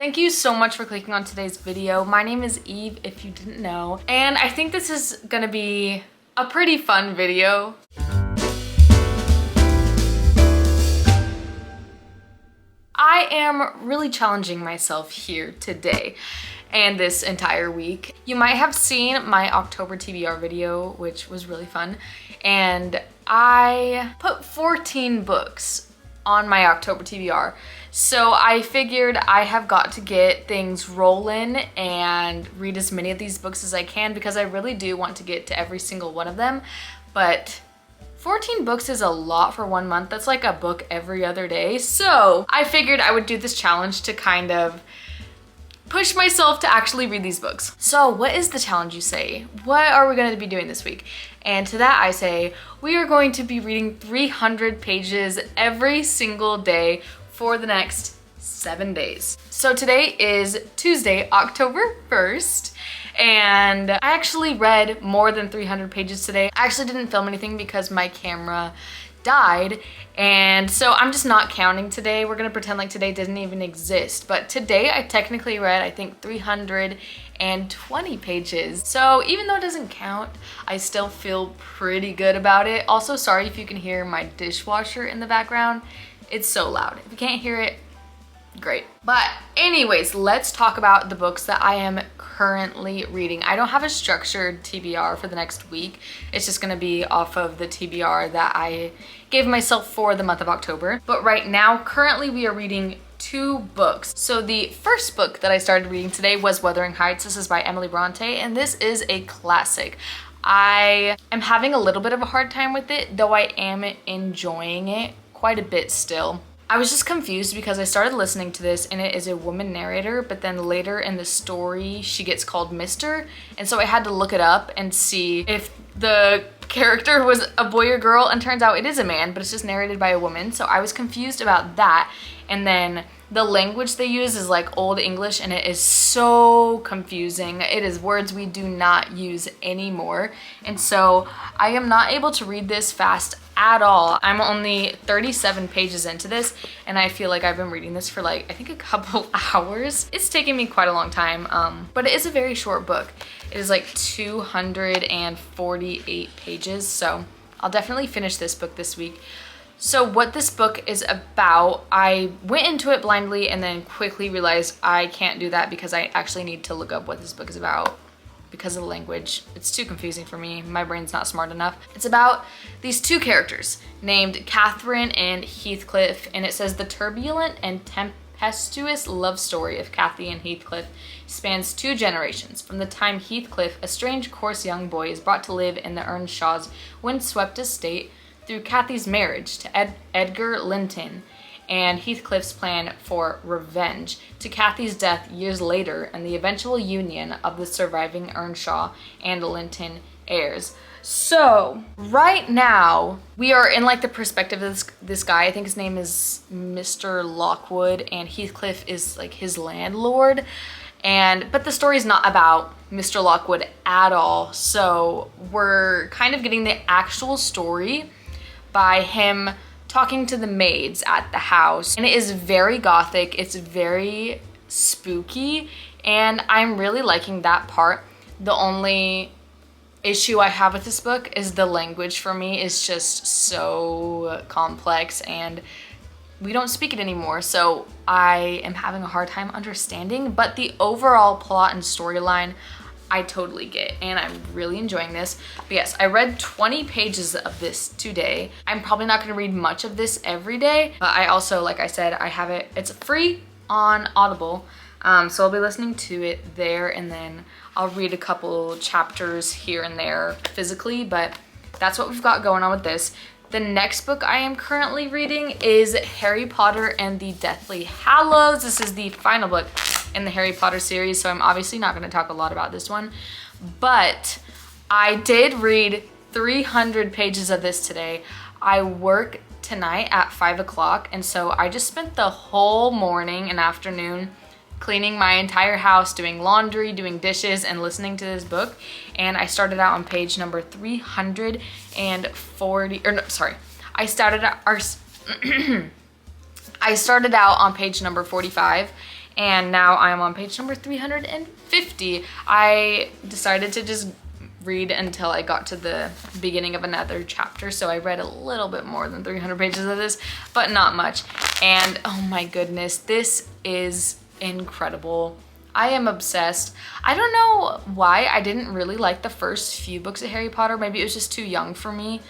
Thank you so much for clicking on today's video. My name is Eve, if you didn't know, and I think this is gonna be a pretty fun video. I am really challenging myself here today and this entire week. You might have seen my October TBR video, which was really fun, and I put 14 books on my October TBR. So I figured I have got to get things rolling and read as many of these books as I can because I really do want to get to every single one of them. But 14 books is a lot for 1 month. That's like a book every other day. So I figured I would do this challenge to kind of push myself to actually read these books. So what is the challenge, you say? What are we going to be doing this week? And to that I say, we are going to be reading 300 pages every single day for the next 7 days. So today is Tuesday, October 1st, and I actually read more than 300 pages today. I actually didn't film anything because my camera died, and so I'm just not counting today. We're gonna pretend like today didn't even exist, but today I technically read, I think, 320 pages. So even though it doesn't count, I still feel pretty good about it. Also, sorry if you can hear my dishwasher in the background. It's so loud. If you can't hear it, great. But anyways, let's talk about the books that I am currently reading. I don't have a structured TBR for the next week. It's just gonna be off of the TBR that I gave myself for the month of October. But right now, currently we are reading 2 books. So the first book that I started reading today was Wuthering. This is by Emily Bronte, and this is a classic. I am having a little bit of a hard time with it, though I am enjoying it quite a bit still. I was just confused because I started listening to this and it is a woman narrator, but then later in the story she gets called Mr. And so I had to look it up and see if the character was a boy or girl, and turns out it is a man, but it's just narrated by a woman. So I was confused about that. And then the language they use is like Old English, and it is so confusing. It is words we do not use anymore. And so I am not able to read this fast at all. I'm only 37 pages into this, and I feel like I've been reading this for like, I think, a couple hours. It's taken me quite a long time, but it is a very short book. It is like 248 pages, so I'll definitely finish this book this week. So what this book is about, I went into it blindly and then quickly realized I can't do that because I actually need to look up what this book is about because of the language. It's too confusing for me. My brain's not smart enough. It's about these 2 characters named Catherine and Heathcliff, and it says the turbulent and tempestuous love story of Cathy and Heathcliff spans 2 generations, from the time Heathcliff, a strange, coarse young boy, is brought to live in the Earnshaws' windswept estate, through Cathy's marriage to Edgar Linton and Heathcliff's plan for revenge, to Cathy's death years later and the eventual union of the surviving Earnshaw and Linton heirs. So right now we are in like the perspective of this guy. I think his name is Mr. Lockwood, and Heathcliff is like his landlord. But the story is not about Mr. Lockwood at all. So we're kind of getting the actual story by him talking to the maids at the house. And it is very gothic, it's very spooky, and I'm really liking that part. The only issue I have with this book is the language for me is just so complex, and we don't speak it anymore, so I am having a hard time understanding, but the overall plot and storyline I totally get, and I'm really enjoying this. But yes, I read 20 pages of this today. I'm probably not gonna read much of this every day, but I also, like I said, I have it, it's free on Audible, so I'll be listening to it there, and then I'll read a couple chapters here and there physically, but that's what we've got going on with this. The next book I am currently reading is Harry Potter and the Deathly Hallows. This is the final book in the Harry Potter series, so I'm obviously not going to talk a lot about this one, but I did read 300 pages of this today. I work tonight at 5 o'clock, and so I just spent the whole morning and afternoon cleaning my entire house, doing laundry, doing dishes, and listening to this book. And I started out on page number 340, or no, sorry. I started out on page number 45, and now I'm on page number 350. I decided to just read until I got to the beginning of another chapter, so I read a little bit more than 300 pages of this, but not much. And oh my goodness, this is incredible. I am obsessed. I don't know why I didn't really like the first few books of Harry Potter. Maybe it was just too young for me,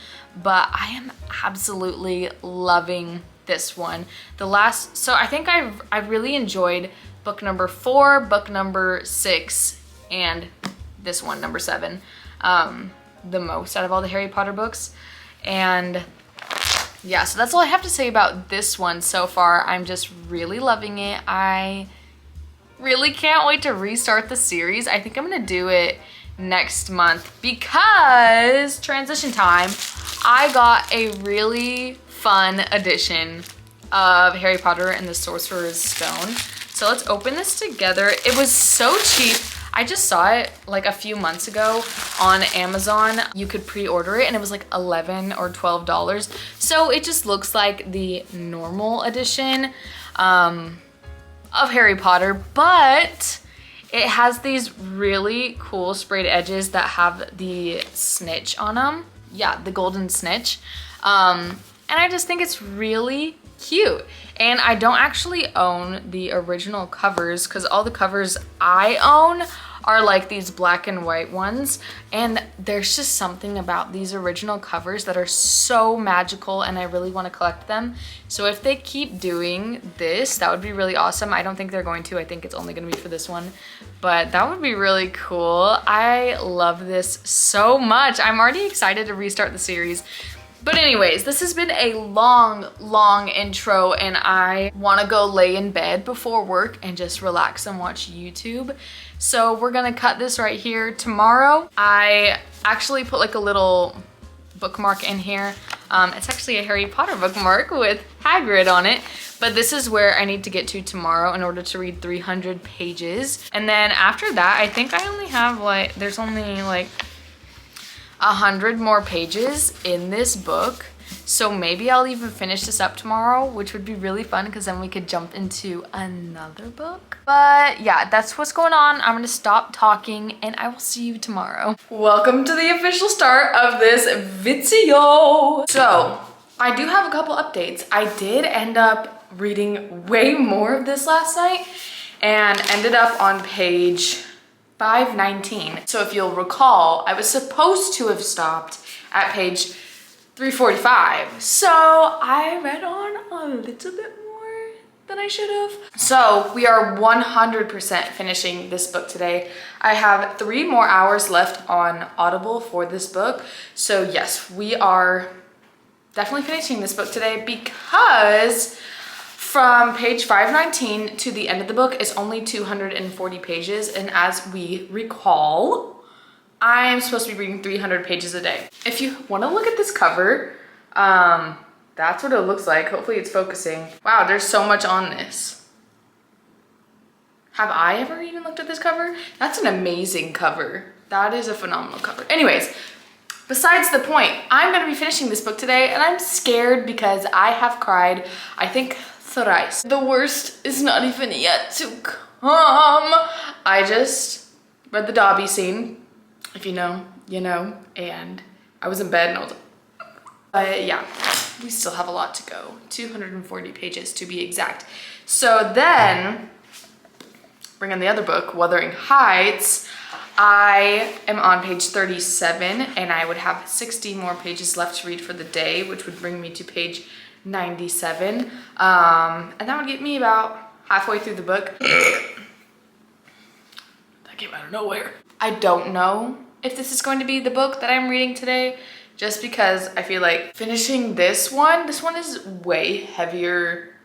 but I am absolutely loving this one. So I think I really enjoyed book number 4, book number 6, and this one, number 7, the most out of all the Harry Potter books. And yeah, so that's all I have to say about this one so far. I'm just really loving it. I really can't wait to restart the series. I think I'm gonna do it next month because transition time. I got a really fun edition of Harry Potter and the Sorcerer's Stone. So let's open this together. It was so cheap. I just saw it like a few months ago on Amazon. You could pre-order it and it was like $11 or $12. So it just looks like the normal edition of Harry Potter, but it has these really cool sprayed edges that have the snitch on them. Yeah, the golden snitch. And I just think it's really cute. And I don't actually own the original covers because all the covers I own are like these black and white ones, and there's just something about these original covers that are so magical, and I really want to collect them. So if they keep doing this, that would be really awesome. I don't think they're going to. I think it's only going to be for this one, but that would be really cool. I love this so much. I'm already excited to restart the series. But anyways, this has been a long intro, and I want to go lay in bed before work and just relax and watch YouTube. So we're gonna cut this right here. Tomorrow, I actually put like a little bookmark in here. It's actually a Harry Potter bookmark with Hagrid on it, but this is where I need to get to tomorrow in order to read 300 pages. And then after that, I think I only have like, there's only like 100 more pages in this book. So maybe I'll even finish this up tomorrow, which would be really fun because then we could jump into another book. But yeah, that's what's going on. I'm gonna stop talking and I will see you tomorrow. Welcome to the official start of this video. So I do have a couple updates. I did end up reading way more of this last night and ended up on page 519. So if you'll recall, I was supposed to have stopped at page 345. So I read on a little bit more than I should have. So we are 100% finishing this book today. I have 3 more hours left on Audible for this book. So yes, we are definitely finishing this book today because from page 519 to the end of the book is only 240 pages. And as we recall, I'm supposed to be reading 300 pages a day. If you want to look at this cover, that's what it looks like. Hopefully it's focusing. Wow, there's so much on this. Have I ever even looked at this cover? That's an amazing cover. That is a phenomenal cover. Anyways, besides the point, I'm gonna be finishing this book today and I'm scared because I have cried, I think, thrice. The worst is not even yet to come. I just read the Dobby scene. If you know, you know, and I was in bed and I was like, but yeah, we still have a lot to go. 240 pages to be exact. So then, bring in the other book, Wuthering Heights. I am on page 37 and I would have 60 more pages left to read for the day, which would bring me to page 97. And that would get me about halfway through the book. That came out of nowhere. I don't know if this is going to be the book that I'm reading today, just because I feel like finishing this one is way heavier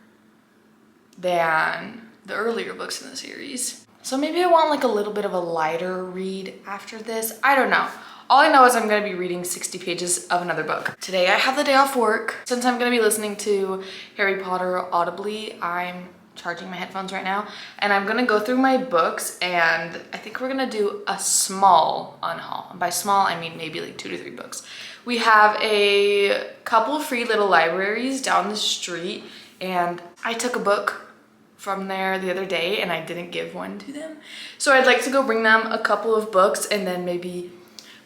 than the earlier books in the series. So maybe I want like a little bit of a lighter read after this. I don't know. All I know is I'm gonna be reading 60 pages of another book. Today I have the day off work. Since I'm gonna be listening to Harry Potter audibly, I'm charging my headphones right now and I'm gonna go through my books, and I think we're gonna do a small unhaul. And by small, I mean maybe like 2 to 3 books. We have a couple free little libraries down the street, and I took a book from there the other day and I didn't give one to them. So I'd like to go bring them a couple of books and then maybe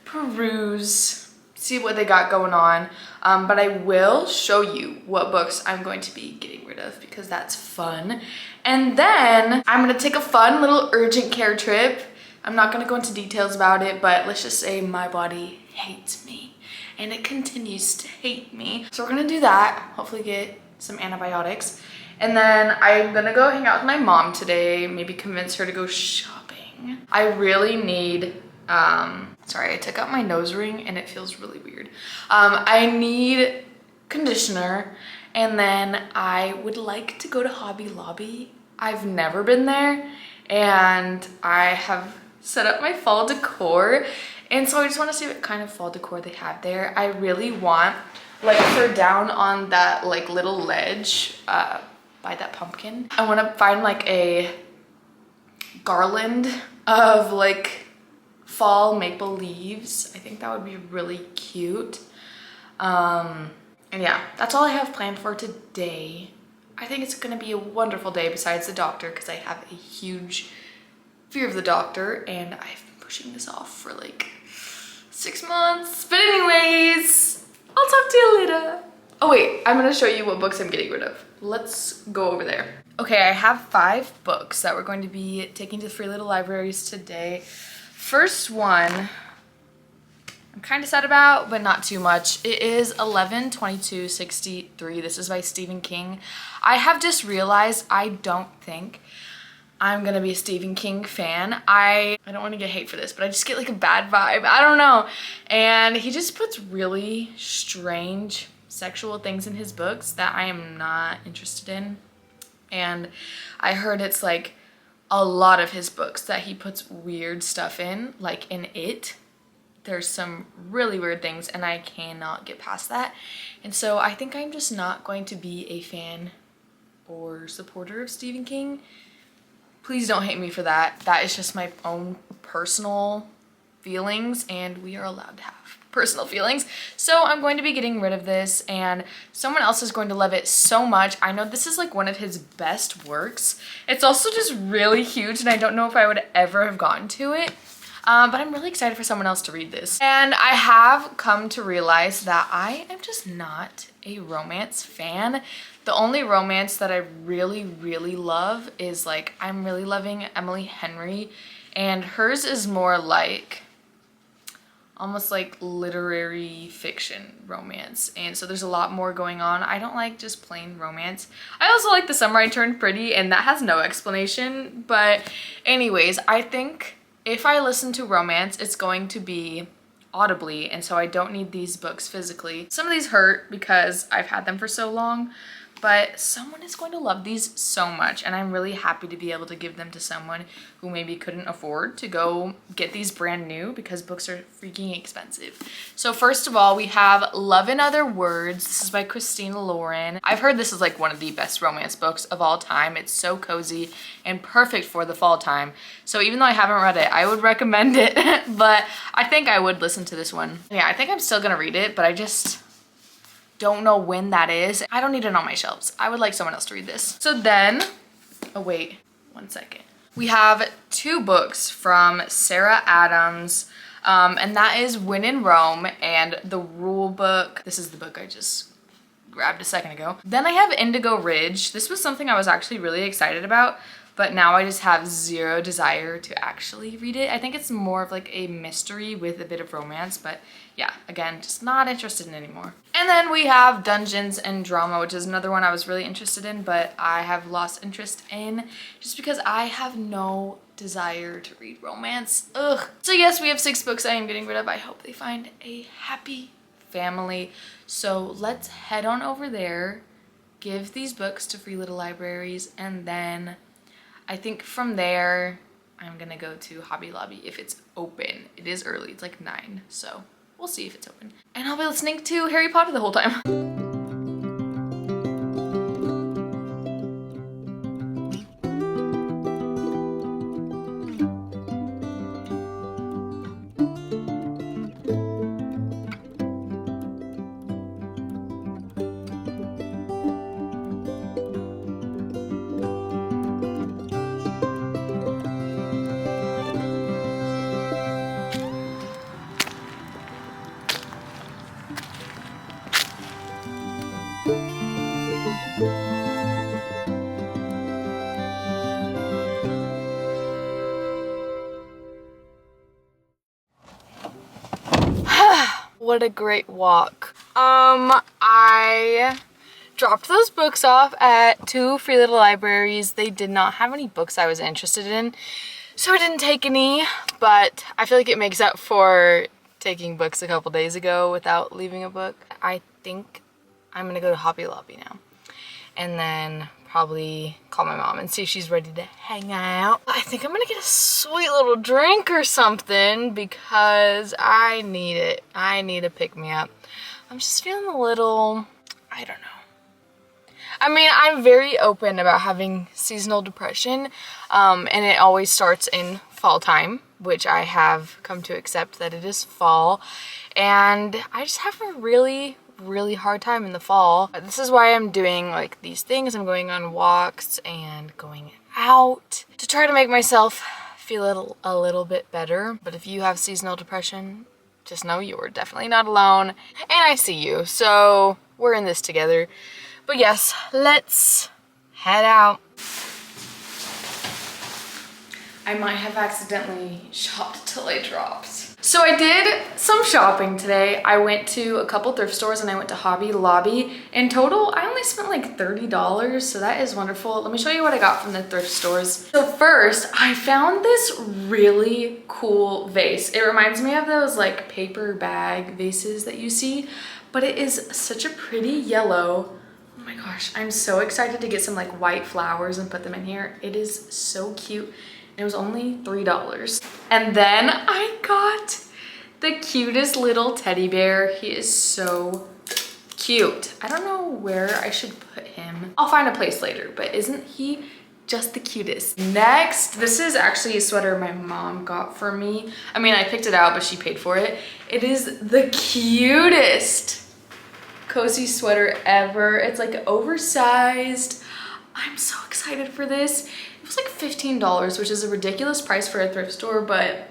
peruse, see what they got going on. But I will show you what books I'm going to be getting rid of because that's fun. And then I'm gonna take a fun little urgent care trip. I'm not gonna go into details about it, but let's just say my body hates me and it continues to hate me. So we're gonna do that, hopefully get some antibiotics. And then I'm gonna go hang out with my mom today, maybe convince her to go shopping. I really need, sorry, I took out my nose ring and it feels really weird. I need conditioner, and then I would like to go to Hobby Lobby. I've never been there, and I have set up my fall decor, and so I just want to see what kind of fall decor they have there. I really want, like, for down on that like little ledge by that pumpkin, I want to find like a garland of like fall maple leaves. I think that would be really cute. And yeah, that's all I have planned for today. I think it's gonna be a wonderful day besides the doctor because I have a huge fear of the doctor and I've been pushing this off for like 6 months. But anyways, I'll talk to you later. Oh wait, I'm gonna show you what books I'm getting rid of. Let's go over there. Okay, I have 5 books that we're going to be taking to Free Little Libraries today. First one, I'm kind of sad about, but not too much. It is 11/22/63. This is by Stephen King. I have just realized I don't think I'm gonna be a Stephen King fan. I don't want to get hate for this, but I just get like a bad vibe. I don't know. And he just puts really strange sexual things in his books that I am not interested in. And I heard it's like a lot of his books that he puts weird stuff in, like in It. There's some really weird things and I cannot get past that. And so I think I'm just not going to be a fan or supporter of Stephen King. Please don't hate me for that. That is just my own personal feelings and we are allowed to have personal feelings. So I'm going to be getting rid of this and someone else is going to love it so much. I know this is like one of his best works. It's also just really huge and I don't know if I would ever have gotten to it. But I'm really excited for someone else to read this. And I have come to realize that I am just not a romance fan. The only romance that I really, really love is like, I'm really loving Emily Henry, and hers is more like, almost like literary fiction romance. And so there's a lot more going on. I don't like just plain romance. I also like The Summer I Turned Pretty, and that has no explanation. But anyways, I think if I listen to romance, it's going to be audibly, and so I don't need these books physically. Some of these hurt because I've had them for so long, but someone is going to love these so much, and I'm really happy to be able to give them to someone who maybe couldn't afford to go get these brand new because books are freaking expensive. So first of all, we have Love in Other Words. This is by Christina Lauren. I've heard this is like one of the best romance books of all time. It's so cozy and perfect for the fall time. So even though I haven't read it, I would recommend it, but I think I would listen to this one. Yeah, I think I'm still gonna read it, but I just don't know when that is. I don't need it on my shelves. I would like someone else to read this. So then, oh wait, 1 second. We have 2 books from Sarah Adams, and that is When in Rome and The Rule Book. This is the book I just grabbed a second ago. Then I have Indigo Ridge. This was something I was actually really excited about, but now I just have zero desire to actually read it. I think it's more of like a mystery with a bit of romance, but yeah, again, just not interested in anymore. And then we have Dungeons and Drama, which is another one I was really interested in, but I have lost interest in just because I have no desire to read romance. Ugh. So yes, we have 6 books I am getting rid of. I hope they find a happy family. So let's head on over there, give these books to Free Little Libraries, and then I think from there, I'm gonna go to Hobby Lobby if it's open. It is early, it's like 9, so we'll see if it's open. And I'll be listening to Harry Potter the whole time. what a great walk. I dropped those books off at 2 Free Little Libraries. They did not have any books I was interested in, so I didn't take any, but I feel like it makes up for taking books a couple days ago without leaving a book. I think I'm gonna go to Hobby Lobby now, and then probably call my mom and see if she's ready to hang out. I think I'm gonna get a sweet little drink or something because I need it. I need a pick-me-up. I'm just feeling a little, I don't know. I mean, I'm very open about having seasonal depression, and it always starts in fall time, which I have come to accept that it is fall, and I just have a really hard time in the fall. This is why I'm doing like these things. I'm going on walks and going out to try to make myself feel a little bit better. But if you have seasonal depression, just know you are definitely not alone, and I see you, so we're in this together. But yes, let's head out. I might have accidentally shopped till I dropped. So I did some shopping today. I went to a couple thrift stores and I went to Hobby Lobby. In total, I only spent like $30, so that is wonderful. Let me show you what I got from the thrift stores. So first, I found this really cool vase. It reminds me of those like paper bag vases that you see, but it is such a pretty yellow. Oh my gosh, I'm so excited to get some like white flowers and put them in here. It is so cute. It was only $3. And then I got the cutest little teddy bear. He is so cute. I don't know where I should put him. I'll find a place later, but isn't he just the cutest? Next, this is actually a sweater my mom got for me. I mean, I picked it out, but she paid for it. It is the cutest cozy sweater ever. It's like oversized. I'm so excited for this. It was like $15, which is a ridiculous price for a thrift store, but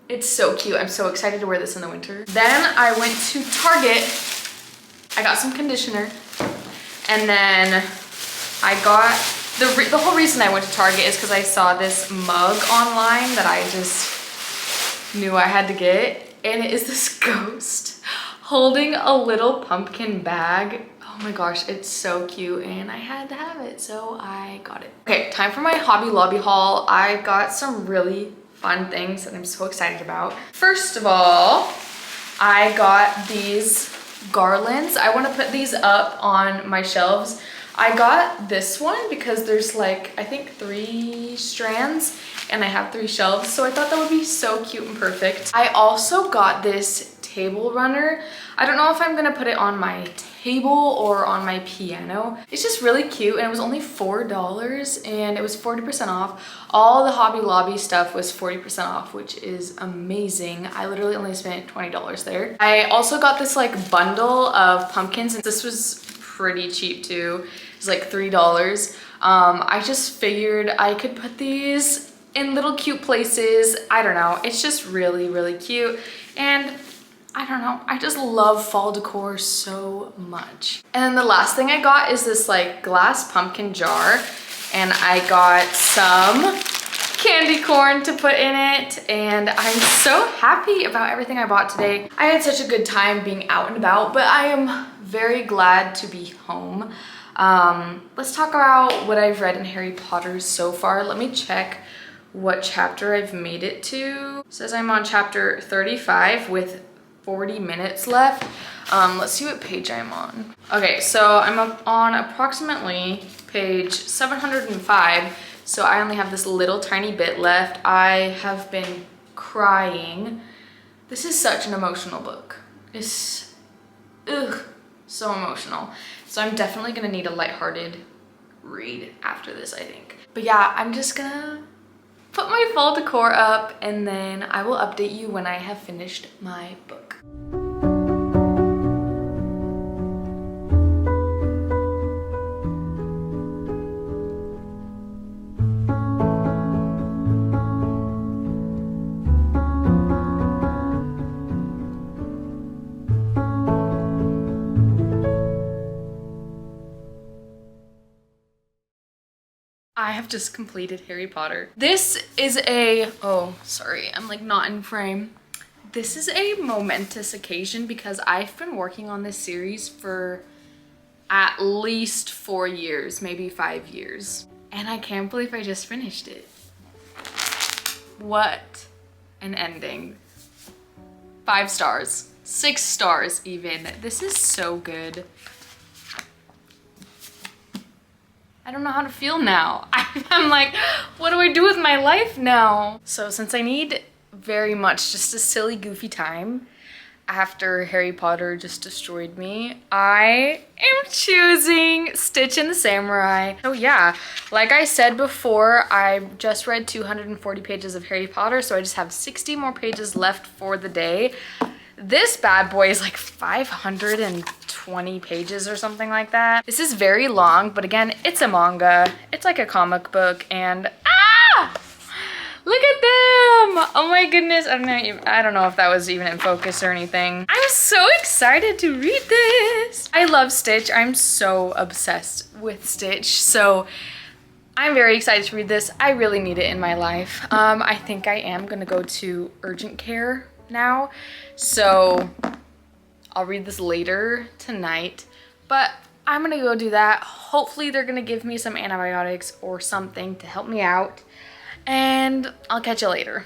it's so cute. I'm so excited to wear this in the winter. Then I went to Target. I got some conditioner, and then I got, the whole reason I went to Target is because I saw this mug online that I just knew I had to get, and it is this ghost holding a little pumpkin bag. Oh my gosh, it's so cute, and I had to have it, so I got it. Okay, time for my Hobby Lobby haul. I got some really fun things that I'm so excited about. First of all, I got these garlands. I want to put these up on my shelves. I got this one because there's like, I think 3 strands, and I have 3 shelves, so I thought that would be so cute and perfect. I also got this table runner. I don't know if I'm gonna put it on my table or on my piano. It's just really cute, and it was only $4, and it was 40% off. All the Hobby Lobby stuff was 40% off, which is amazing. I literally only spent $20 there. I also got this like bundle of pumpkins, and this was pretty cheap too. It was like $3. I just figured I could put these in little cute places. I don't know, it's just really cute, and I don't know, I just love fall decor so much. And then the last thing I got is this like glass pumpkin jar, and I got some candy corn to put in it, and I'm so happy about everything I bought today. I had such a good time being out and about, but I am very glad to be home. Let's talk about what I've read in Harry Potter so far. Let me check what chapter I've made it to. It says I'm on chapter 35 with 40 minutes left. Let's see what page I'm on. Okay, so I'm up on approximately page 705, so I only have this little tiny bit left. I have been crying. This is such an emotional book. It's, so emotional. So I'm definitely gonna need a lighthearted read after this, I think. But yeah, I'm just gonna put my fall decor up, and then I will update you when I have finished my book. I have just completed Harry Potter. This is a, oh, sorry, I'm like not in frame. This is a momentous occasion because I've been working on this series for at least 4 years, maybe 5 years. And I can't believe I just finished it. What an ending. 5 stars, 6 stars even. This is so good. I don't know how to feel now. I'm like, what do I do with my life now? So since I need very much just a silly, goofy time after Harry Potter just destroyed me, I am choosing Stitch and the Samurai. So yeah, like I said before, I just read 240 pages of Harry Potter, so I just have 60 more pages left for the day. This bad boy is like 520 pages or something like that. This is very long, but again, it's a manga. It's like a comic book, and look at them! Oh my goodness, I don't know if that was even in focus or anything. I'm so excited to read this. I love Stitch. I'm so obsessed with Stitch. So I'm very excited to read this. I really need it in my life. I think I am gonna go to urgent care now. So I'll read this later tonight, but I'm gonna go do that. Hopefully they're gonna give me some antibiotics or something to help me out. And I'll catch you later.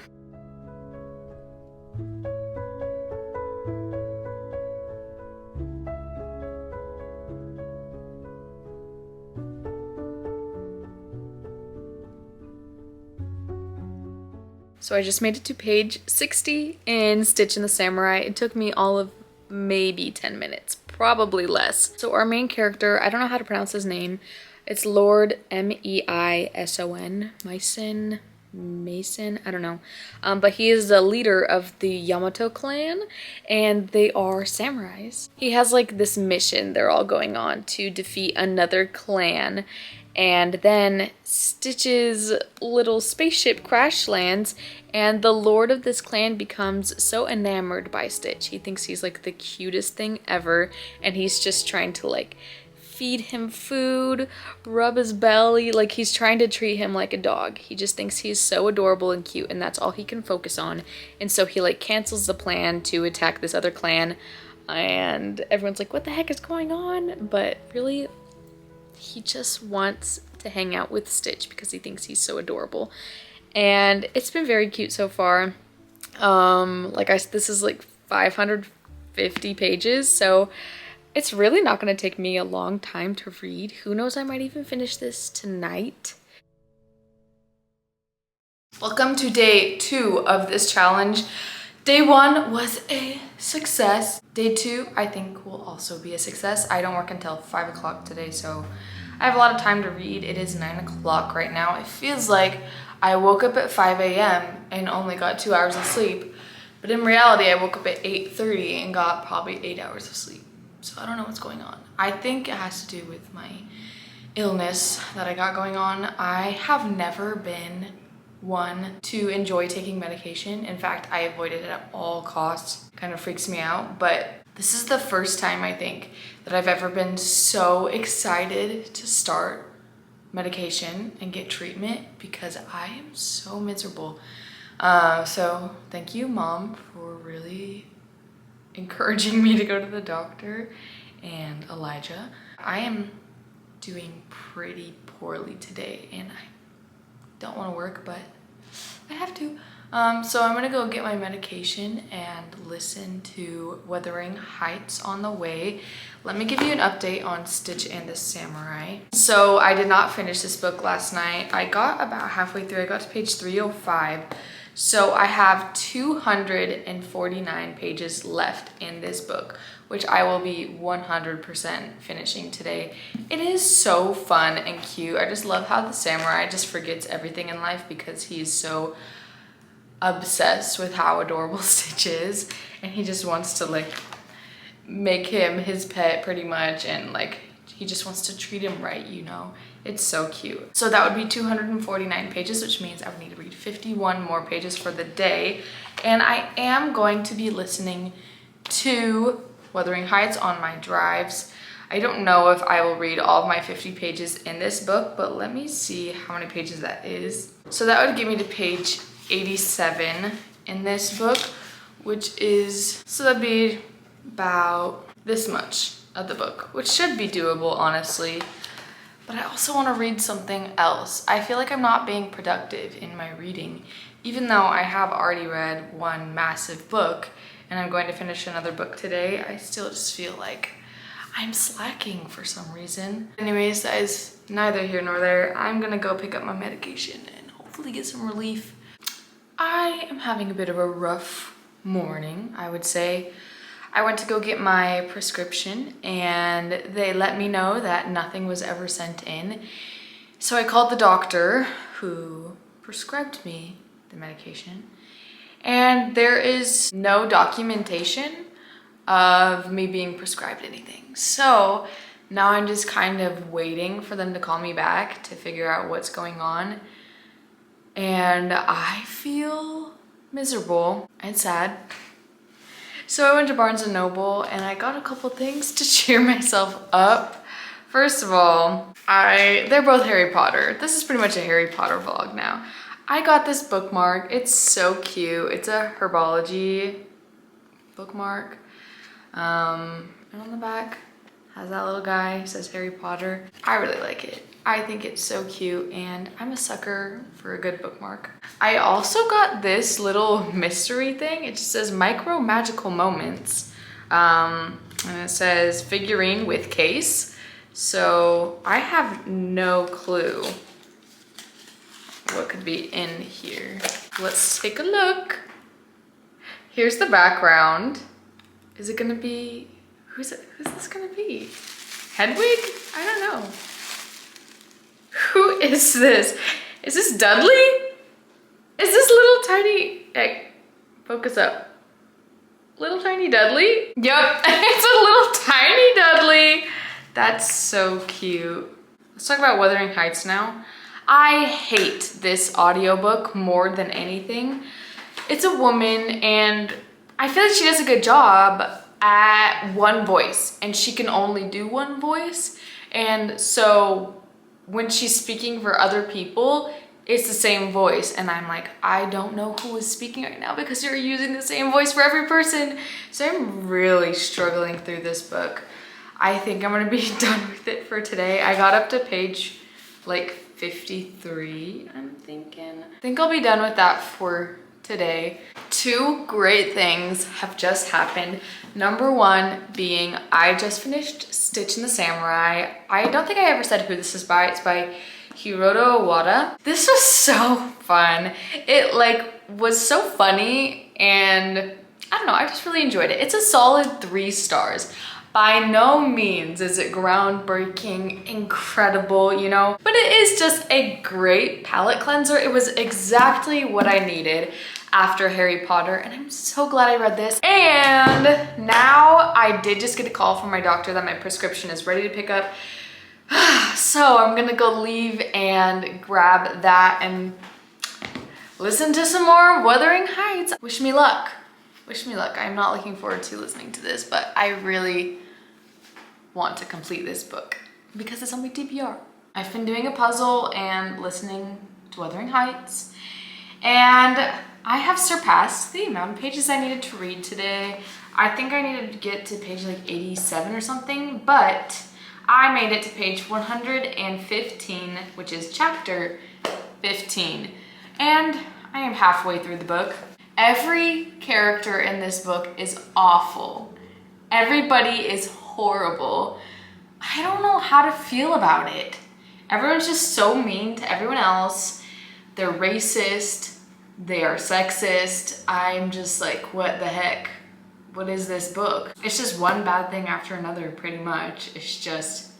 So I just made it to page 60 in Stitch and the Samurai. It took me all of maybe 10 minutes, probably less. So our main character, I don't know how to pronounce his name. It's Lord Meison, Mason, I don't know. But he is the leader of the Yamato clan, and they are samurais. He has like this mission they're all going on to defeat another clan, and then Stitch's little spaceship crash lands, and the lord of this clan becomes so enamored by Stitch. He thinks he's like the cutest thing ever, and he's just trying to like feed him food, rub his belly, like he's trying to treat him like a dog. He just thinks he's so adorable and cute, and that's all he can focus on. And so he like cancels the plan to attack this other clan, and everyone's like, what the heck is going on? But really, he just wants to hang out with Stitch because he thinks he's so adorable. And it's been very cute so far. This is like 550 pages, so it's really not going to take me a long time to read. Who knows, I might even finish this tonight. Welcome to day 2 of this challenge. Day 1 was a success. Day 2, I think, will also be a success. I don't work until 5 o'clock today, so I have a lot of time to read. It is 9 o'clock right now. It feels like I woke up at 5 a.m. and only got 2 hours of sleep. But in reality, I woke up at 8:30 and got probably 8 hours of sleep. So I don't know what's going on. I think it has to do with my illness that I got going on. I have never been one to enjoy taking medication. In fact, I avoid it at all costs. Kind of freaks me out, but this is the first time I think that I've ever been so excited to start medication and get treatment because I am so miserable. So thank you, Mom, for really encouraging me to go to the doctor, and Elijah. I am doing pretty poorly today and I don't want to work, but I have to. So I'm gonna go get my medication and listen to Wuthering Heights on the way. Let me give you an update on Stitch and the Samurai. So I did not finish this book last night. I got about halfway through. I got to page 305. So I have 249 pages left in this book, which I will be 100% finishing today. It is so fun and cute. I just love how the samurai just forgets everything in life because he's so obsessed with how adorable Stitch is, and he just wants to like make him his pet pretty much, and like he just wants to treat him right, you know. It's so cute. So that would be 249 pages, which means I would need to read 51 more pages for the day. And I am going to be listening to Wuthering Heights on my drives. I don't know if I will read all of my 50 pages in this book, but let me see how many pages that is. So that would get me to page 87 in this book, which is, so that'd be about this much of the book, which should be doable, honestly. But I also want to read something else. I feel like I'm not being productive in my reading, even though I have already read one massive book and I'm going to finish another book today. I still just feel like I'm slacking for some reason. Anyways, that is neither here nor there. I'm gonna go pick up my medication and hopefully get some relief. I am having a bit of a rough morning, I would say. I went to go get my prescription and they let me know that nothing was ever sent in. So I called the doctor who prescribed me the medication, and there is no documentation of me being prescribed anything. So now I'm just kind of waiting for them to call me back to figure out what's going on. And I feel miserable and sad. So I went to Barnes & Noble and I got a couple things to cheer myself up. First of all, they're both Harry Potter. This is pretty much a Harry Potter vlog now. I got this bookmark. It's so cute. It's a herbology bookmark. And on the back has that little guy, it says Harry Potter. I really like it. I think it's so cute and I'm a sucker for a good bookmark. I also got this little mystery thing. It just says micro magical moments. And it says figurine with case. So I have no clue what could be in here. Let's take a look. Here's the background. Is it gonna be, who's this gonna be? Hedwig? I don't know. Who is this? Is this Dudley? Is this little tiny, hey, focus up. Little tiny Dudley? Yep, it's a little tiny Dudley. That's so cute. Let's talk about Wuthering Heights now. I hate this audiobook more than anything. It's a woman and I feel like she does a good job at one voice and she can only do one voice. And so when she's speaking for other people, it's the same voice. And I'm like, I don't know who is speaking right now because you're using the same voice for every person. So I'm really struggling through this book. I think I'm gonna be done with it for today. I got up to page like 53, I'm thinking. I think I'll be done with that for today. Two great things have just happened. Number one being I just finished Stitch and the Samurai. I don't think I ever said who this is by. It's by Hiroto Owada. This was so fun. It was so funny and I don't know, I just really enjoyed it. It's a solid 3 stars. By no means is it groundbreaking, incredible, you know, but it is just a great palette cleanser. It was exactly what I needed after Harry Potter, and I'm so glad I read this. And now I did just get a call from my doctor that my prescription is ready to pick up. So I'm gonna go leave and grab that and listen to some more Wuthering Heights. Wish me luck. Wish me luck. I'm not looking forward to listening to this, but I really want to complete this book because it's on my TBR. I've been doing a puzzle and listening to Wuthering Heights, and I have surpassed the amount of pages I needed to read today. I think I needed to get to page like 87 or something, but I made it to page 115, which is chapter 15, and I am halfway through the book. Every character in this book is awful. Everybody is horrible. I don't know how to feel about it. Everyone's just so mean to everyone else. They're racist. They are sexist. I'm just like, what the heck? What is this book? It's just one bad thing after another, pretty much. It's just,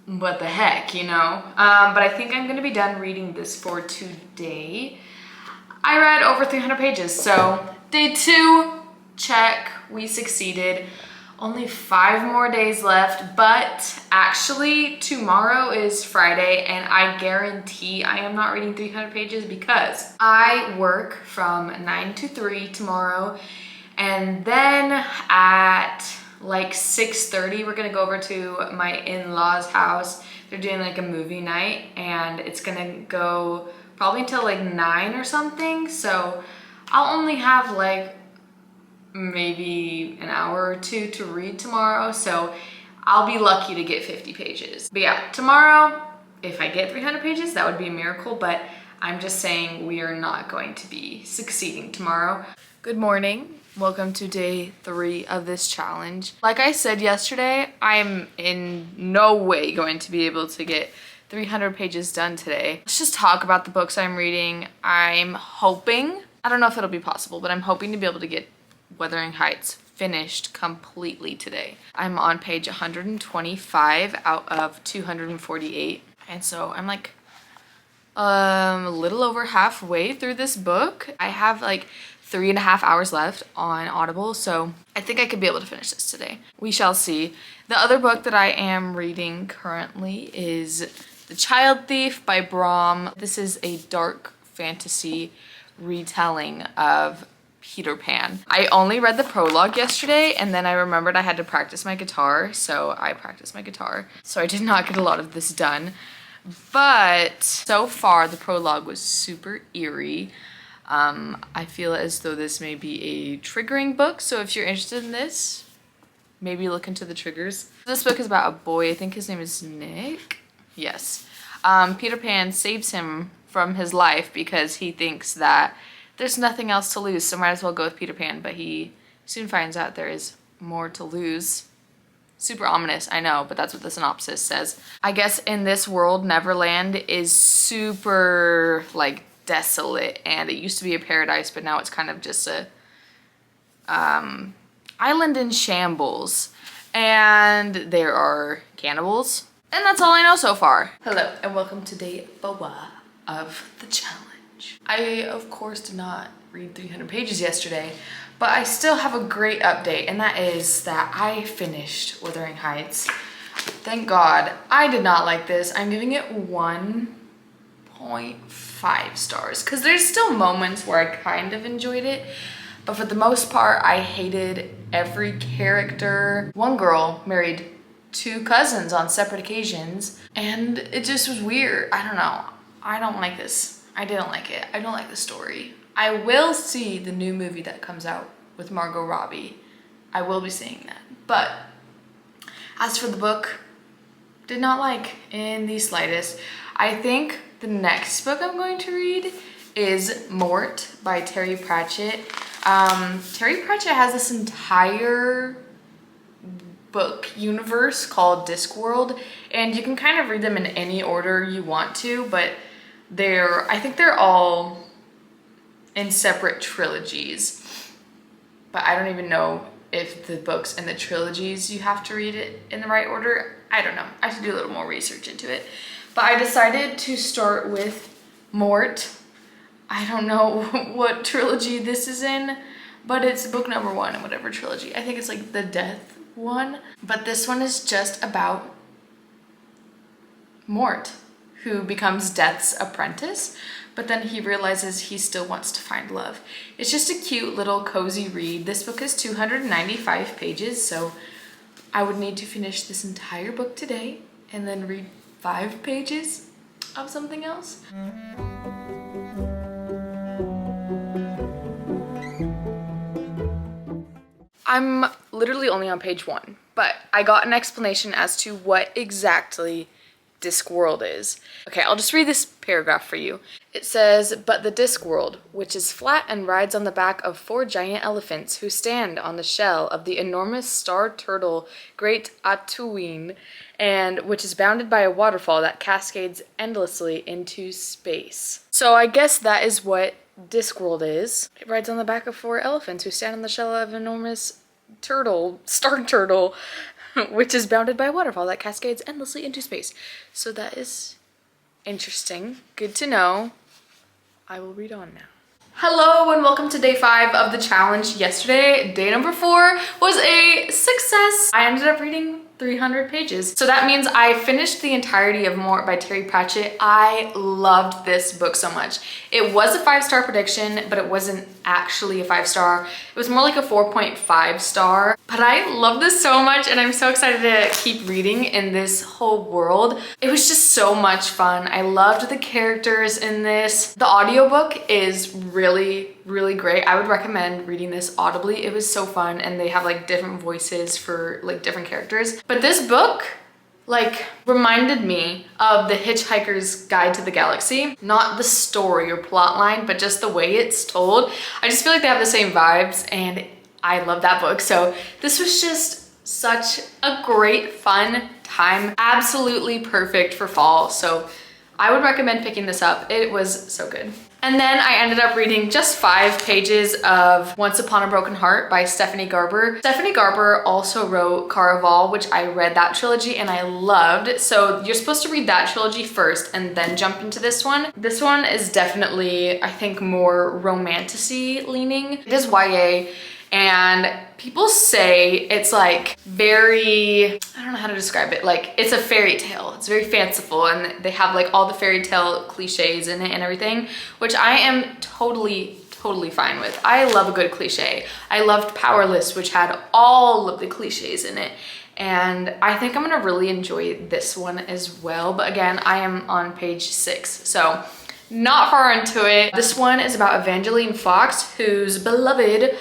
what the heck, you know? But I think I'm gonna be done reading this for today. I read over 300 pages, so day 2, check, we succeeded. Only 5 more days left, but actually tomorrow is Friday and I guarantee I am not reading 300 pages because I work from 9 to 3 tomorrow, and then at like 6:30 we're gonna go over to my in-laws' house. They're doing like a movie night and it's gonna go probably until like 9 or something, so I'll only have like maybe an hour or two to read tomorrow, so I'll be lucky to get 50 pages. But yeah, tomorrow, if I get 300 pages, that would be a miracle, but I'm just saying we are not going to be succeeding tomorrow. Good morning. Welcome to day 3 of this challenge. Like I said yesterday, I'm in no way going to be able to get 300 pages done today. Let's just talk about the books I'm reading. I'm hoping, I don't know if it'll be possible, but I'm hoping to be able to get Wuthering Heights finished completely today. I'm on page 125 out of 248. And so I'm like a little over halfway through this book. I have like 3.5 hours left on Audible, so I think I could be able to finish this today. We shall see. The other book that I am reading currently is The Child Thief by Brom. This is a dark fantasy retelling of Peter Pan. I only read the prologue yesterday, and then I remembered I had to practice my guitar, so I practiced my guitar. So I did not get a lot of this done. But so far, the prologue was super eerie. I feel as though this may be a triggering book, so if you're interested in this, maybe look into the triggers. This book is about a boy, I think his name is Nick. Yes. Peter Pan saves him from his life because he thinks that there's nothing else to lose, so might as well go with Peter Pan, but he soon finds out there is more to lose. Super ominous, I know, but that's what the synopsis says. I guess in this world, Neverland is super, like, desolate, and it used to be a paradise, but now it's kind of just a island in shambles, and there are cannibals, and that's all I know so far. Hello, and welcome to day 4 of the challenge. I, of course, did not read 300 pages yesterday, but I still have a great update, and that is that I finished Wuthering Heights. Thank God. I did not like this. I'm giving it 1.5 stars, because there's still moments where I kind of enjoyed it, but for the most part, I hated every character. One girl married 2 cousins on separate occasions, and it just was weird. I don't know. I don't like this. I didn't like it. I don't like the story. I will see the new movie that comes out with Margot Robbie. I will be seeing that. But as for the book, did not like in the slightest. I think the next book I'm going to read is Mort by Terry Pratchett. Terry Pratchett has this entire book universe called Discworld, and you can kind of read them in any order you want to, but I think they're all in separate trilogies, but I don't even know if the books and the trilogies you have to read it in the right order. I don't know. I have to do a little more research into it. But I decided to start with Mort. I don't know what trilogy this is in, but it's book number 1 in whatever trilogy. I think it's like the Death one. But this one is just about Mort, who becomes Death's apprentice, but then he realizes he still wants to find love. It's just a cute little cozy read. This book is 295 pages, so I would need to finish this entire book today and then read 5 pages of something else. I'm literally only on page 1, but I got an explanation as to what exactly Discworld is. Okay, I'll just read this paragraph for you. It says, but the Discworld, which is flat and rides on the back of 4 giant elephants who stand on the shell of the enormous star turtle Great Atuin, and which is bounded by a waterfall that cascades endlessly into space. So I guess that is what Discworld is. It rides on the back of 4 elephants who stand on the shell of an enormous star turtle, which is bounded by a waterfall that cascades endlessly into space. So that is interesting. Good to know. I will read on now. Hello and welcome to day 5 of the challenge. Yesterday, day number 4, was a success. I ended up reading 300 pages. So that means I finished the entirety of Mort by Terry Pratchett. I loved this book so much. It was a 5-star prediction, but it wasn't actually a 5-star. It was more like a 4.5 star. But I love this so much, and I'm so excited to keep reading in this whole world. It was just so much fun. I loved the characters in this. The audiobook is really really great. I would recommend reading this audibly. It was so fun, and they have like different voices for like different characters. But this book like reminded me of The Hitchhiker's Guide to the Galaxy. Not the story or plot line, but just the way it's told. I just feel like they have the same vibes, and I love that book. So this was just such a great, fun time. Absolutely perfect for fall. So I would recommend picking this up. It was so good. And then I ended up reading just 5 pages of Once Upon a Broken Heart by Stephanie Garber. Stephanie Garber also wrote Caraval, which I read that trilogy and I loved. So you're supposed to read that trilogy first and then jump into this one. This one is definitely, I think, more romantic-y leaning. It is YA, and people say it's like very, I don't know how to describe it. Like, it's a fairy tale. It's very fanciful, and they have like all the fairy tale cliches in it and everything, which I am totally fine with. I love a good cliche. I loved Powerless, which had all of the cliches in it. And I think I'm gonna really enjoy this one as well. But again, I am on page 6, so not far into it. This one is about Evangeline Fox, whose beloved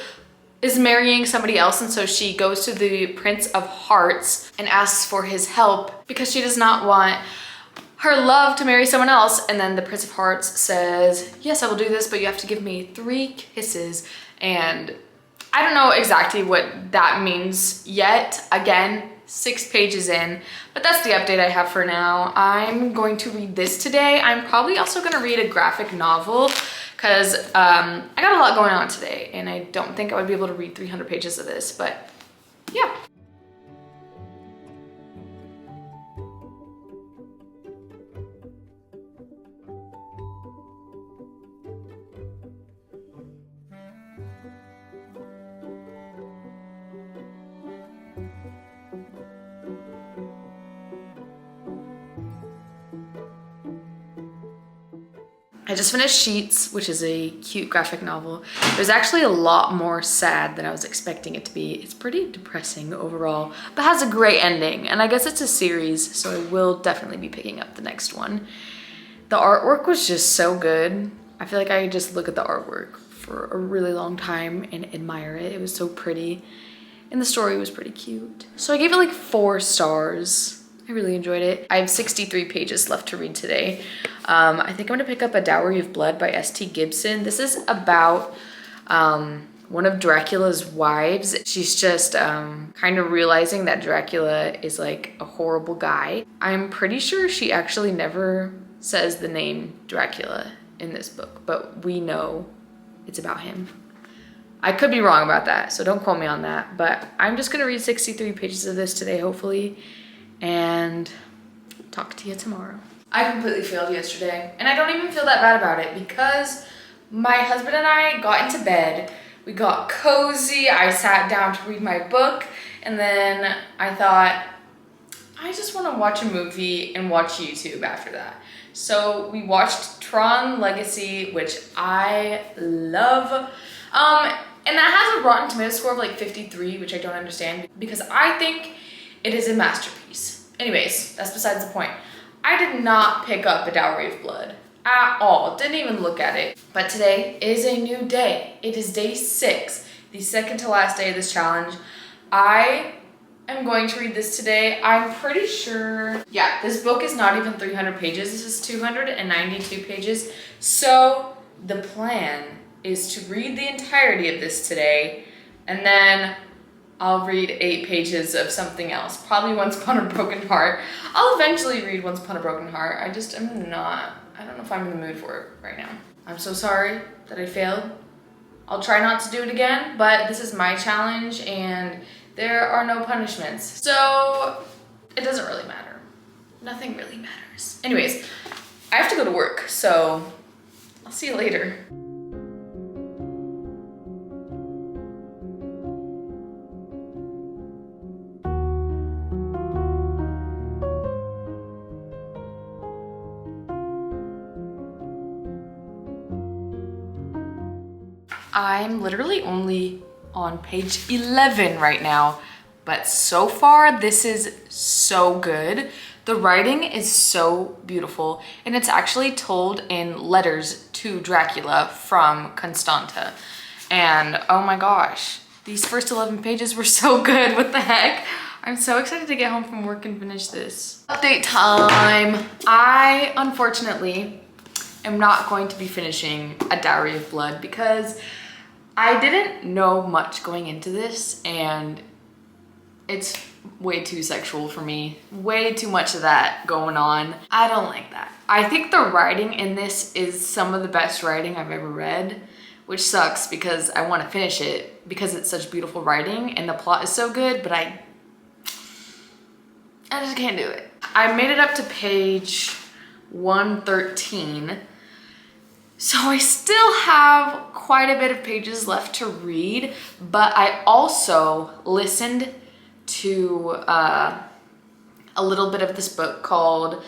is marrying somebody else, and so she goes to the Prince of Hearts and asks for his help because she does not want her love to marry someone else. And then the Prince of Hearts says, yes, I will do this, but you have to give me 3 kisses. And I don't know exactly what that means yet. Again, 6 pages in, but that's the update I have for now. I'm going to read this today. I'm probably also gonna read a graphic novel because I got a lot going on today, and I don't think I would be able to read 300 pages of this, but yeah. I just finished Sheets, which is a cute graphic novel. It was actually a lot more sad than I was expecting it to be. It's pretty depressing overall, but has a great ending. And I guess it's a series, so I will definitely be picking up the next one. The artwork was just so good. I feel like I could just look at the artwork for a really long time and admire it. It was so pretty, and the story was pretty cute. So I gave it like 4 stars. I really enjoyed it. I have 63 pages left to read today. I think I'm gonna pick up A Dowry of Blood by S.T. Gibson. This is about one of Dracula's wives. She's just kind of realizing that Dracula is like a horrible guy. I'm pretty sure she actually never says the name Dracula in this book, but we know it's about him. I could be wrong about that, so don't quote me on that, but I'm just gonna read 63 pages of this today, hopefully, and talk to you tomorrow. I completely failed yesterday, and I don't even feel that bad about it because my husband and I got into bed, we got cozy, I sat down to read my book, and then I thought, I just want to watch a movie and watch YouTube after that. So we watched Tron Legacy, which I love. And that has a Rotten Tomatoes score of like 53, which I don't understand because I think it is a masterpiece. Anyways, that's besides the point. I did not pick up A Dowry of Blood at all. Didn't even look at it. But today is a new day. It is day 6, the second to last day of this challenge. I am going to read this today. I'm pretty sure, yeah, this book is not even 300 pages. This is 292 pages. So the plan is to read the entirety of this today, and then I'll read 8 pages of something else, probably Once Upon a Broken Heart. I'll eventually read Once Upon a Broken Heart. I don't know if I'm in the mood for it right now. I'm so sorry that I failed. I'll try not to do it again, but this is my challenge and there are no punishments. So it doesn't really matter. Nothing really matters. Anyways, I have to go to work, so I'll see you later. I'm literally only on page 11 right now, but so far this is so good. The writing is so beautiful, and it's actually told in letters to Dracula from Constanta. And oh my gosh, these first 11 pages were so good. What the heck? I'm so excited to get home from work and finish this. Update time. I, unfortunately, am not going to be finishing A Diary of Blood because I didn't know much going into this, and it's way too sexual for me. Way too much of that going on. I don't like that. I think the writing in this is some of the best writing I've ever read, which sucks because I want to finish it because it's such beautiful writing and the plot is so good, but I just can't do it. I made it up to page 113. So I still have quite a bit of pages left to read, but I also listened to a little bit of this book called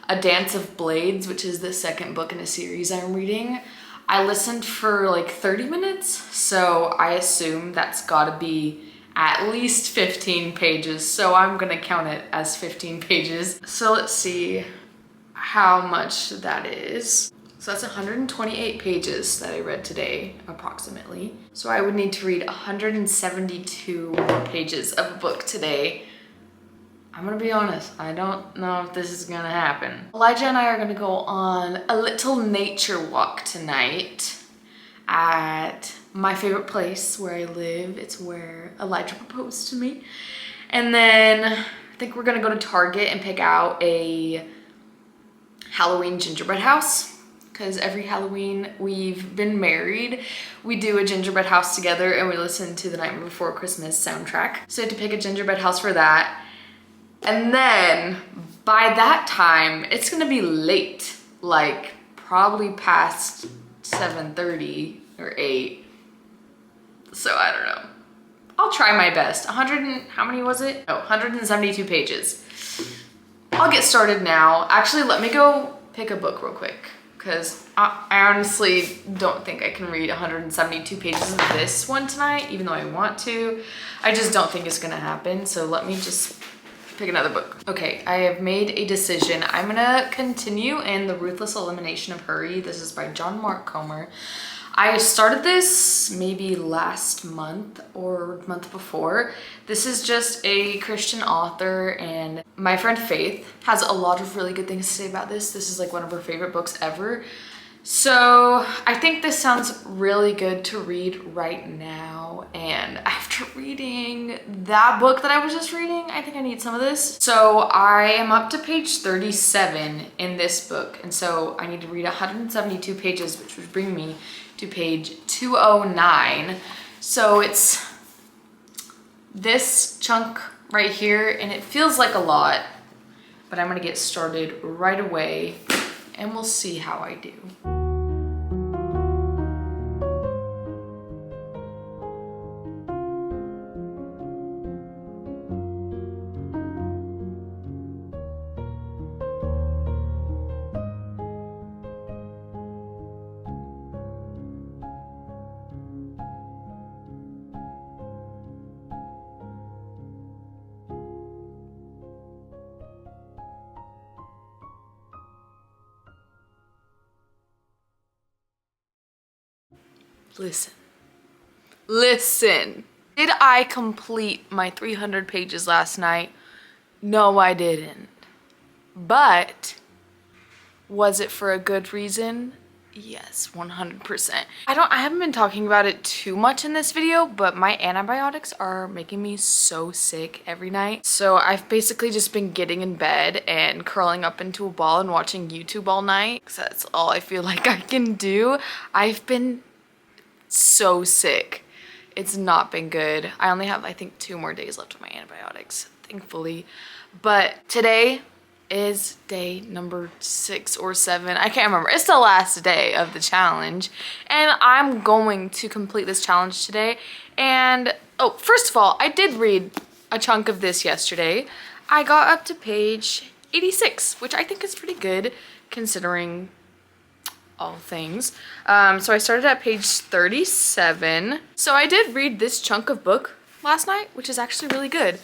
A Dance of Blades, which is the second book in a series I'm reading. I listened for like 30 minutes, so I assume that's gotta be at least 15 pages, so I'm gonna count it as 15 pages. So let's see how much that is. So that's 128 pages that I read today, approximately. So I would need to read 172 more pages of a book today. I'm gonna be honest, I don't know if this is gonna happen. Elijah and I are gonna go on a little nature walk tonight at my favorite place where I live. It's where Elijah proposed to me. And then I think we're gonna go to Target and pick out a Halloween gingerbread house, because every Halloween we've been married, we do a gingerbread house together and we listen to the Night Before Christmas soundtrack. So I had to pick a gingerbread house for that. And then by that time, it's gonna be late, like probably past 7:30 or 8. So I don't know. I'll try my best. How many was it? Oh, 172 pages. I'll get started now. Actually, let me go pick a book real quick, because I honestly don't think I can read 172 pages of this one tonight, even though I want to. I just don't think it's gonna happen, so let me just pick another book. Okay, I have made a decision. I'm gonna continue in The Ruthless Elimination of Hurry. This is by John Mark Comer. I started this maybe last month or month before. This is just a Christian author, and my friend Faith has a lot of really good things to say about this. This is like one of her favorite books ever. So I think this sounds really good to read right now, and after reading that book that I was just reading, I think I need some of this. So I am up to page 37 in this book, and so I need to read 172 pages, which would bring me to page 209. So it's this chunk right here, and it feels like a lot, but I'm gonna get started right away and we'll see how I do. Listen. Did I complete my 300 pages last night? No, I didn't. But was it for a good reason? Yes, 100%. I haven't been talking about it too much in this video, but my antibiotics are making me so sick every night. So I've basically just been getting in bed and curling up into a ball and watching YouTube all night, because that's all I feel like I can do. I've been so sick. It's not been good. I only have, I think, 2 more days left of my antibiotics, thankfully. But today is day number 6 or 7. I can't remember. It's the last day of the challenge, and I'm going to complete this challenge today. And oh, first of all, I did read a chunk of this yesterday. I got up to page 86, which I think is pretty good considering all things. So I started at page 37. So I did read this chunk of book last night, which is actually really good.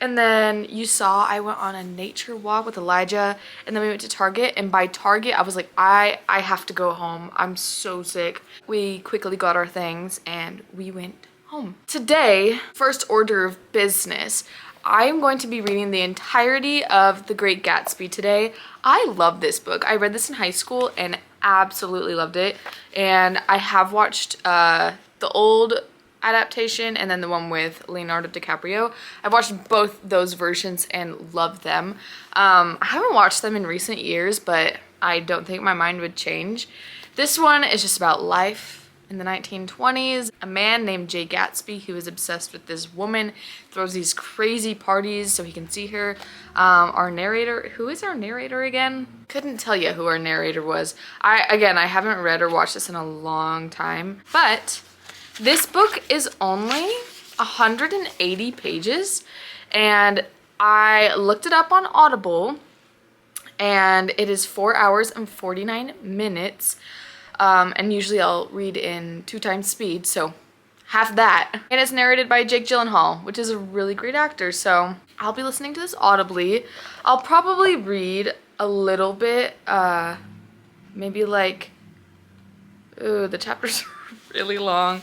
And then you saw I went on a nature walk with Elijah, and then we went to Target, and by Target I was like, I have to go home. I'm so sick. We quickly got our things and we went home. Today, first order of business, I'm going to be reading the entirety of The Great Gatsby today. I love this book. I read this in high school and absolutely loved it. And I have watched the old adaptation and then the one with Leonardo DiCaprio. I've watched both those versions and loved them. I haven't watched them in recent years, but I don't think my mind would change. This one is just about life in the 1920s. A man named Jay Gatsby, who is obsessed with this woman, throws these crazy parties so he can see her. Our narrator, who is our narrator again? Couldn't tell you who our narrator was. I haven't read or watched this in a long time, but this book is only 180 pages, and I looked it up on Audible, and it is 4 hours and 49 minutes. And usually I'll read in 2 times speed, so half that. And it's narrated by Jake Gyllenhaal, which is a really great actor, so I'll be listening to this audibly. I'll probably read a little bit, maybe like, ooh, the chapters are really long.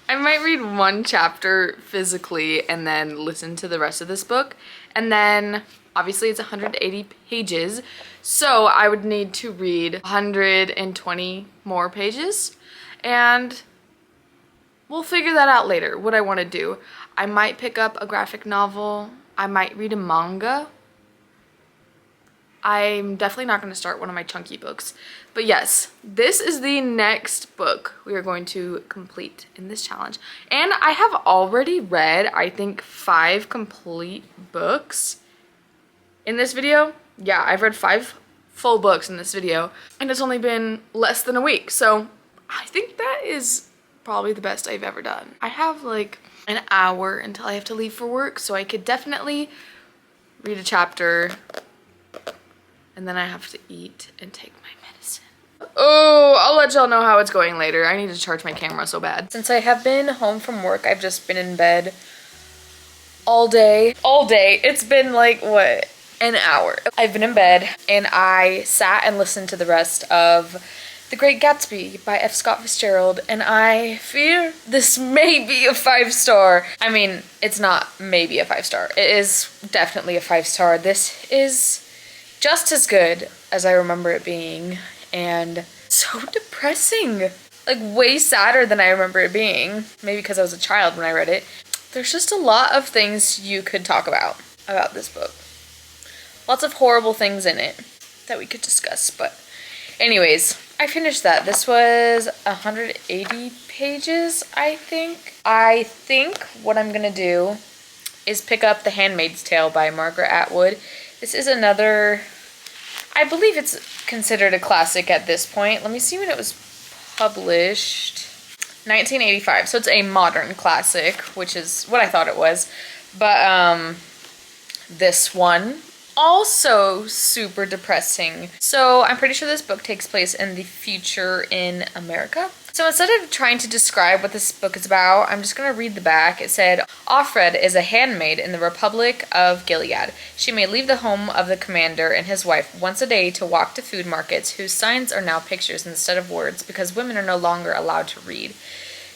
I might read 1 chapter physically and then listen to the rest of this book. And then obviously it's 180 pages, so I would need to read 120 more pages, and we'll figure that out later, what I want to do. I might pick up a graphic novel. I might read a manga. I'm definitely not going to start one of my chunky books. But yes, this is the next book we are going to complete in this challenge. And I have already read, I think, 5 complete books in this video. Yeah, I've read 5 full books in this video, and it's only been less than a week. So I think that is probably the best I've ever done. I have like an hour until I have to leave for work, so I could definitely read a chapter, and then I have to eat and take my medicine. Oh, I'll let y'all know how it's going later. I need to charge my camera so bad. Since I have been home from work, I've just been in bed all day. All day. It's been like, what, an hour. I've been in bed, and I sat and listened to the rest of The Great Gatsby by F. Scott Fitzgerald, and I fear this may be a 5-star. I mean, it's not maybe a 5-star. It is definitely a 5-star. This is just as good as I remember it being, and so depressing. Like, way sadder than I remember it being. Maybe because I was a child when I read it. There's just a lot of things you could talk about this book. Lots of horrible things in it that we could discuss, but anyways, I finished that. This was 180 pages, I think. I think what I'm gonna do is pick up The Handmaid's Tale by Margaret Atwood. This is another, I believe it's considered a classic at this point. Let me see when it was published. 1985, so it's a modern classic, which is what I thought it was. But this one, also super depressing. So I'm pretty sure this book takes place in the future in America. So instead of trying to describe what this book is about, I'm just going to read the back. It said, Offred is a handmaid in the Republic of Gilead. She may leave the home of the commander and his wife once a day to walk to food markets whose signs are now pictures instead of words because women are no longer allowed to read.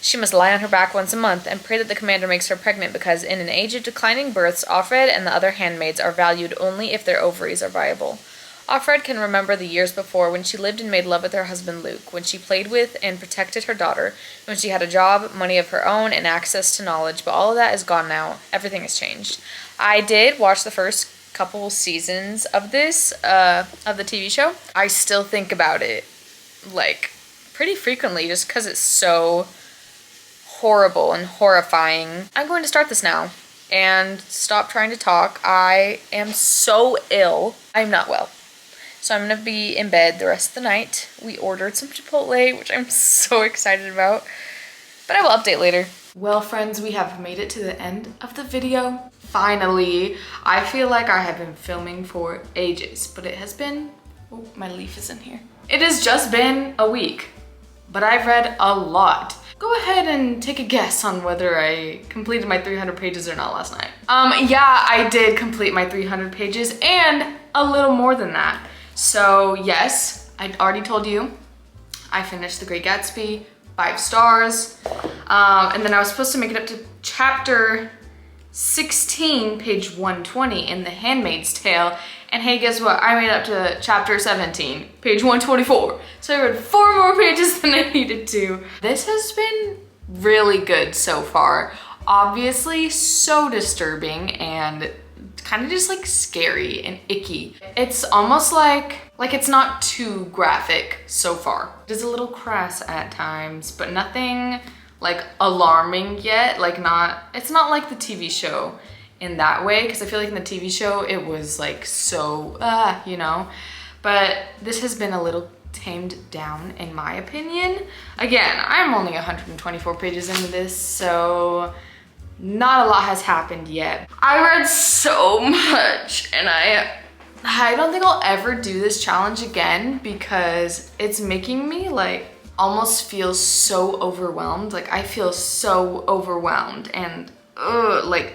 She must lie on her back once a month and pray that the commander makes her pregnant because in an age of declining births, Offred and the other handmaids are valued only if their ovaries are viable. Offred can remember the years before when she lived and made love with her husband Luke, when she played with and protected her daughter, when she had a job, money of her own, and access to knowledge, but all of that is gone now. Everything has changed. I did watch the first couple seasons of this, of the TV show. I still think about it, like, pretty frequently just because it's so horrible and horrifying. I'm going to start this now and stop trying to talk. I am so ill. I'm not well. So I'm going to be in bed the rest of the night. We ordered some Chipotle, which I'm so excited about, but I will update later. Well, friends, we have made it to the end of the video. Finally, I feel like I have been filming for ages, but it has been, oh, my leaf is in here. It has just been a week, but I've read a lot. Go ahead and take a guess on whether I completed my 300 pages or not last night. Yeah, I did complete my 300 pages and a little more than that. So yes, I already told you, I finished The Great Gatsby, 5 stars. And then I was supposed to make it up to chapter 16, page 120 in The Handmaid's Tale. And hey, guess what? I made it up to chapter 17, page 124. So I read 4 more pages than I needed to. This has been really good so far. Obviously so disturbing and kind of just like scary and icky. It's almost like it's not too graphic so far. It is a little crass at times, but nothing like alarming yet. It's not like the TV show in that way, because I feel like in the TV show it was like so, you know, but this has been a little tamed down in my opinion. Again, I'm only 124 pages into this, so not a lot has happened yet. I read so much and I don't think I'll ever do this challenge again because it's making me like almost feel so overwhelmed. Like I feel so overwhelmed and like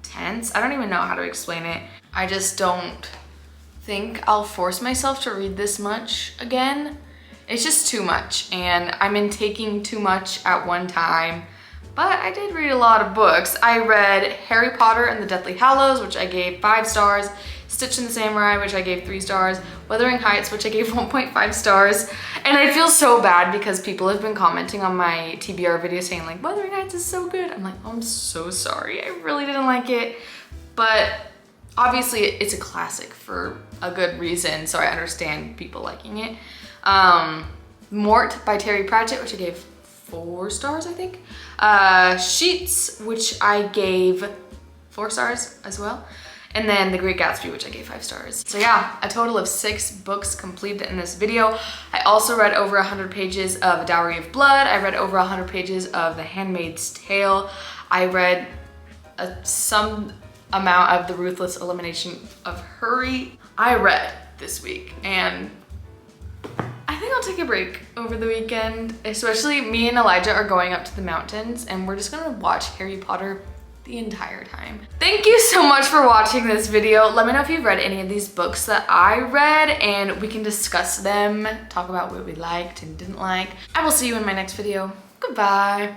tense. I don't even know how to explain it. I just don't think I'll force myself to read this much again. It's just too much and I'm intaking too much at one time. But I did read a lot of books. I read Harry Potter and the Deathly Hallows, which I gave 5 stars, Stitch and the Samurai, which I gave 3 stars, Wuthering Heights, which I gave 1.5 stars. And I feel so bad because people have been commenting on my TBR video saying like, Wuthering Heights is so good. I'm like, oh, I'm so sorry. I really didn't like it. But obviously it's a classic for a good reason, so I understand people liking it. Mort by Terry Pratchett, which I gave 4 stars, I think. Sheets, which I gave 4 stars as well. And then The Great Gatsby, which I gave 5 stars. So yeah, a total of 6 books completed in this video. I also read over 100 pages of A Dowry of Blood. I read over 100 pages of The Handmaid's Tale. I read some amount of The Ruthless Elimination of Hurry. I read this week and I think I'll take a break over the weekend. Especially me and Elijah are going up to the mountains and we're just gonna watch Harry Potter the entire time. Thank you so much for watching this video. Let me know if you've read any of these books that I read and we can discuss them, talk about what we liked and didn't like. I will see you in my next video. Goodbye.